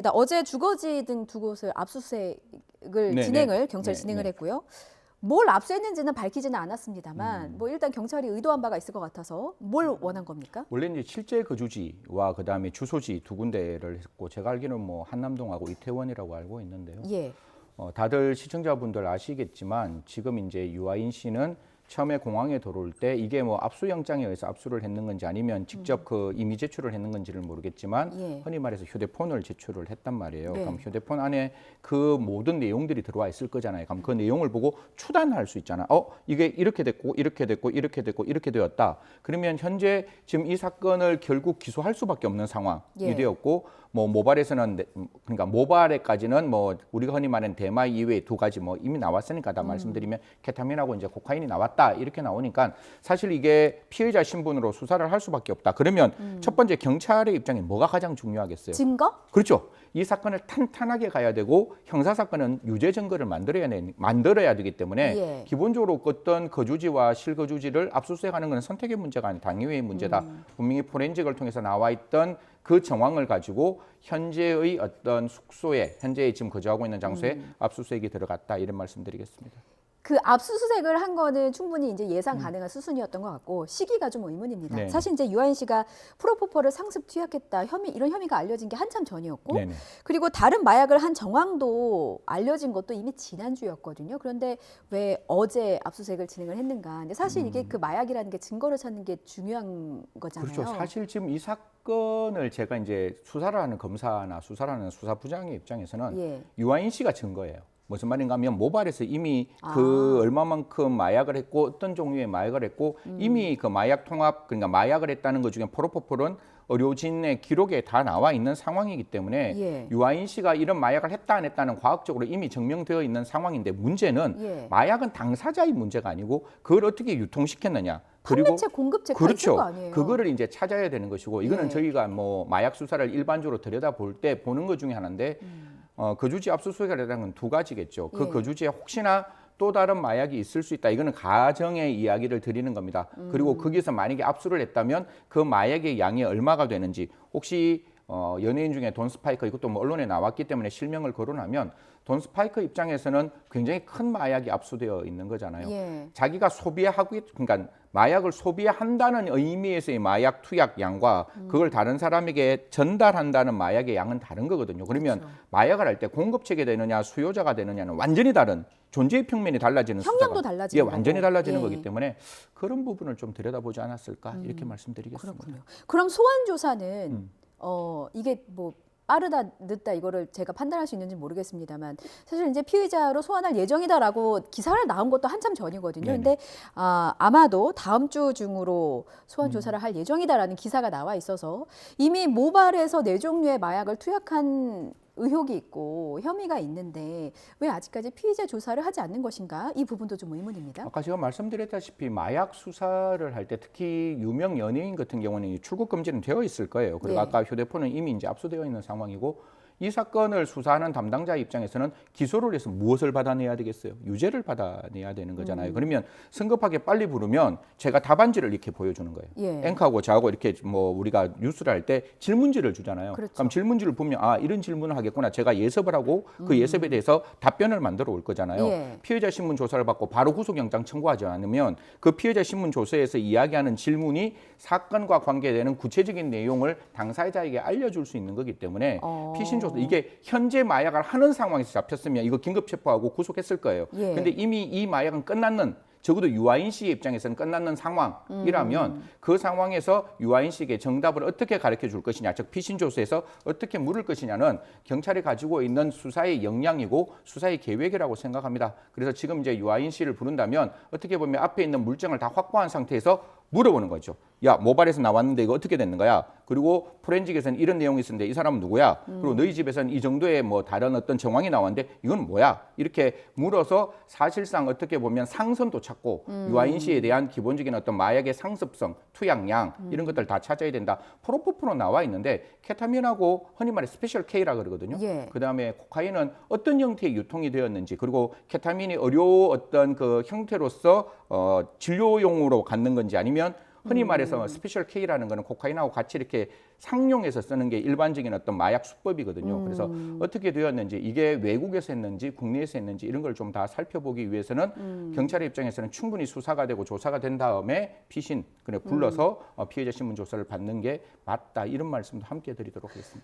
일단 어제 주거지 등 두 곳을 압수수색을 네, 진행을 네. 경찰 네, 진행을 네. 했고요. 뭘 압수했는지는 밝히지는 않았습니다만 음. 뭐 일단 경찰이 의도한 바가 있을 것 같아서 뭘 원한 겁니까? 원래 이제 실제 거주지와 그다음에 주소지 두 군데를 했고 제가 알기로는 뭐 한남동하고 이태원이라고 알고 있는데요. 예. 다들 시청자분들 아시겠지만 지금 이제 유아인 씨는 처음에 공항에 들어올 때 이게 뭐 압수영장에 의해서 압수를 했는 건지 아니면 직접 그 이미 제출을 했는 건지를 모르겠지만 예. 흔히 말해서 휴대폰을 제출을 했단 말이에요. 네. 그럼 휴대폰 안에 그 모든 내용들이 들어와 있을 거잖아요. 그럼 그 내용을 보고 추단할 수 있잖아. 이게 이렇게 됐고 이렇게 됐고 이렇게 됐고 이렇게 되었다. 그러면 현재 지금 이 사건을 결국 기소할 수밖에 없는 상황이 예. 되었고 뭐 모발에서는 그러니까 모발에까지는 뭐 우리가 흔히 말하는 대마 이외에 두 가지 뭐 이미 나왔으니까 다 말씀드리면 케타민하고 이제 코카인이 나왔다 이렇게 나오니까 사실 이게 피해자 신분으로 수사를 할 수밖에 없다. 그러면 첫 번째 경찰의 입장에 뭐가 가장 중요하겠어요? 증거? 그렇죠. 이 사건을 탄탄하게 가야 되고 형사 사건은 유죄 증거를 만들어야 되기 때문에 예. 기본적으로 어떤 거주지와 실거주지를 압수수색하는 것은 선택의 문제가 아닌 당위의 문제다. 분명히 포렌식을 통해서 나와 있던 그 정황을 가지고 현재의 어떤 숙소에 현재 지금 거주하고 있는 장소에 압수수색이 들어갔다 이런 말씀드리겠습니다. 그 압수수색을 한 거는 충분히 이제 예상 가능한 수순이었던 것 같고 시기가 좀 의문입니다. 네. 사실 이제 유아인 씨가 프로포폴을 상습 투약했다 이런 혐의가 알려진 게 한참 전이었고 네네. 그리고 다른 마약을 한 정황도 알려진 것도 이미 지난주였거든요. 그런데 왜 어제 압수수색을 진행을 했는가? 근데 사실 이게 그 마약이라는 게 증거를 찾는 게 중요한 거잖아요. 그렇죠. 사실 지금 이 사건을 제가 이제 수사를 하는 검사나 수사를 하는 수사부장의 입장에서는 예. 유아인 씨가 증거예요. 무슨 말인가 하면 모발에서 이미 그 얼마만큼 마약을 했고 어떤 종류의 마약을 했고 이미 그 마약 통합 그러니까 마약을 했다는 것 중에 프로포폴은 의료진의 기록에 다 나와 있는 상황이기 때문에 예. 유아인 씨가 이런 마약을 했다 안 했다는 과학적으로 이미 증명되어 있는 상황인데 문제는 예. 마약은 당사자의 문제가 아니고 그걸 어떻게 유통시켰느냐. 그리고 판매체, 공급체 다 있을 거 아니에요. 그거를 이제 찾아야 되는 것이고 이거는 예. 저희가 뭐 마약 수사를 일반적으로 들여다볼 때 보는 것 중에 하나인데 거주지 압수수색이라는 건 두 가지겠죠. 그 예. 거주지에 혹시나 또 다른 마약이 있을 수 있다. 이거는 가정의 이야기를 드리는 겁니다. 그리고 거기서 만약에 압수를 했다면 그 마약의 양이 얼마가 되는지 혹시 연예인 중에 돈 스파이커 이것도 뭐 언론에 나왔기 때문에 실명을 거론하면 돈 스파이커 입장에서는 굉장히 큰 마약이 압수되어 있는 거잖아요. 예. 자기가 소비하고 그러니까 마약을 소비한다는 의미에서의 마약 투약 양과 그걸 다른 사람에게 전달한다는 마약의 양은 다른 거거든요. 그러면 그렇죠. 마약을 할 때 공급체가 되느냐 수요자가 되느냐는 완전히 다른 존재의 평면이 달라지는 형량도 숫자가 달라지는 완전히 거고. 달라지는 예. 거기 때문에 그런 부분을 좀 들여다보지 않았을까 이렇게 말씀드리겠습니다. 그렇군요. 그럼 소환 조사는 이게 뭐 빠르다 늦다 이거를 제가 판단할 수 있는지 모르겠습니다만 사실 이제 피의자로 소환할 예정이다라고 기사를 나온 것도 한참 전이거든요. 네네. 근데 아마도 다음 주 중으로 소환 조사를 할 예정이다라는 기사가 나와 있어서 이미 모발에서 네 종류의 마약을 투약한 의혹이 있고 혐의가 있는데 왜 아직까지 피의자 조사를 하지 않는 것인가? 이 부분도 좀 의문입니다. 아까 제가 말씀드렸다시피 마약 수사를 할 때 특히 유명 연예인 같은 경우는 출국 금지는 되어 있을 거예요. 그리고 네. 아까 휴대폰은 이미 이제 압수되어 있는 상황이고 이 사건을 수사하는 담당자 입장에서는 기소를 해서 무엇을 받아내야 되겠어요? 유죄를 받아내야 되는 거잖아요. 그러면 성급하게 빨리 부르면 제가 답안지를 이렇게 보여주는 거예요. 예. 앵커하고 저하고 이렇게 뭐 우리가 뉴스를 할 때 질문지를 주잖아요. 그렇죠. 그럼 질문지를 보면 이런 질문을 하겠구나. 제가 예습을 하고 그 예습에 대해서 답변을 만들어 올 거잖아요. 예. 피해자 신문 조사를 받고 바로 구속영장 청구하지 않으면 그 피해자 신문 조서에서 이야기하는 질문이 사건과 관계되는 구체적인 내용을 당사자에게 알려줄 수 있는 거기 때문에 피신 조사 이게 현재 마약을 하는 상황에서 잡혔으면 이거 긴급 체포하고 구속했을 거예요. 예. 근데 이미 이 마약은 끝났는 적어도 유아인 씨의 입장에서는 끝났는 상황이라면 그 상황에서 유아인 씨에게 정답을 어떻게 가르쳐 줄 것이냐, 즉 피신 조서에서 어떻게 물을 것이냐는 경찰이 가지고 있는 수사의 역량이고 수사의 계획이라고 생각합니다. 그래서 지금 이제 유아인 씨를 부른다면 어떻게 보면 앞에 있는 물증을 다 확보한 상태에서 물어보는 거죠. 야, 모발에서 나왔는데 이거 어떻게 됐는 거야? 그리고 포렌식에서는 이런 내용이 있었는데 이 사람은 누구야? 그리고 너희 집에서는 이 정도의 뭐 다른 어떤 정황이 나왔는데 이건 뭐야? 이렇게 물어서 사실상 어떻게 보면 상선도 찾고 유아인 씨에 대한 기본적인 어떤 마약의 상습성, 투약량 이런 것들 다 찾아야 된다. 프로포폴은 나와 있는데 케타민하고 흔히 말해 스페셜 K라 그러거든요. 예. 그다음에 코카인은 어떤 형태의 유통이 되었는지 그리고 케타민이 의료 어떤 그 형태로서 진료용으로 갖는 건지 아니면 흔히 말해서 스페셜 K라는 거는 코카인하고 같이 이렇게 상용해서 쓰는 게 일반적인 어떤 마약 수법이거든요. 그래서 어떻게 되었는지, 이게 외국에서 했는지 국내에서 했는지 이런 걸 좀 다 살펴보기 위해서는 경찰의 입장에서는 충분히 수사가 되고 조사가 된 다음에 피신 불러서 피해자 신문 조사를 받는 게 맞다, 이런 말씀도 함께 드리도록 하겠습니다.